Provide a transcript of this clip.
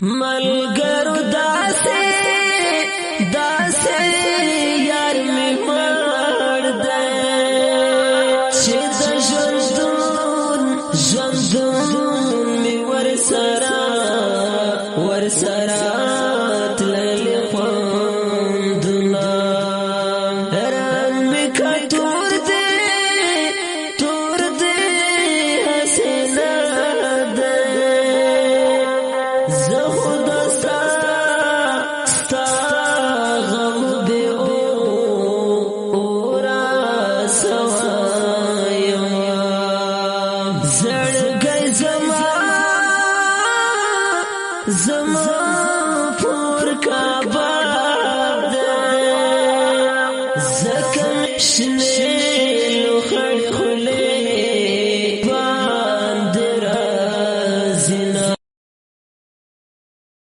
ملګرو داسې یار می مړ دی چې د ژوندون می ورسره تللی خوندونه رنګ می که تور دی حسینه دی زه خو د ستا غم بې اوره سوی یم زړګی زما پور کعبه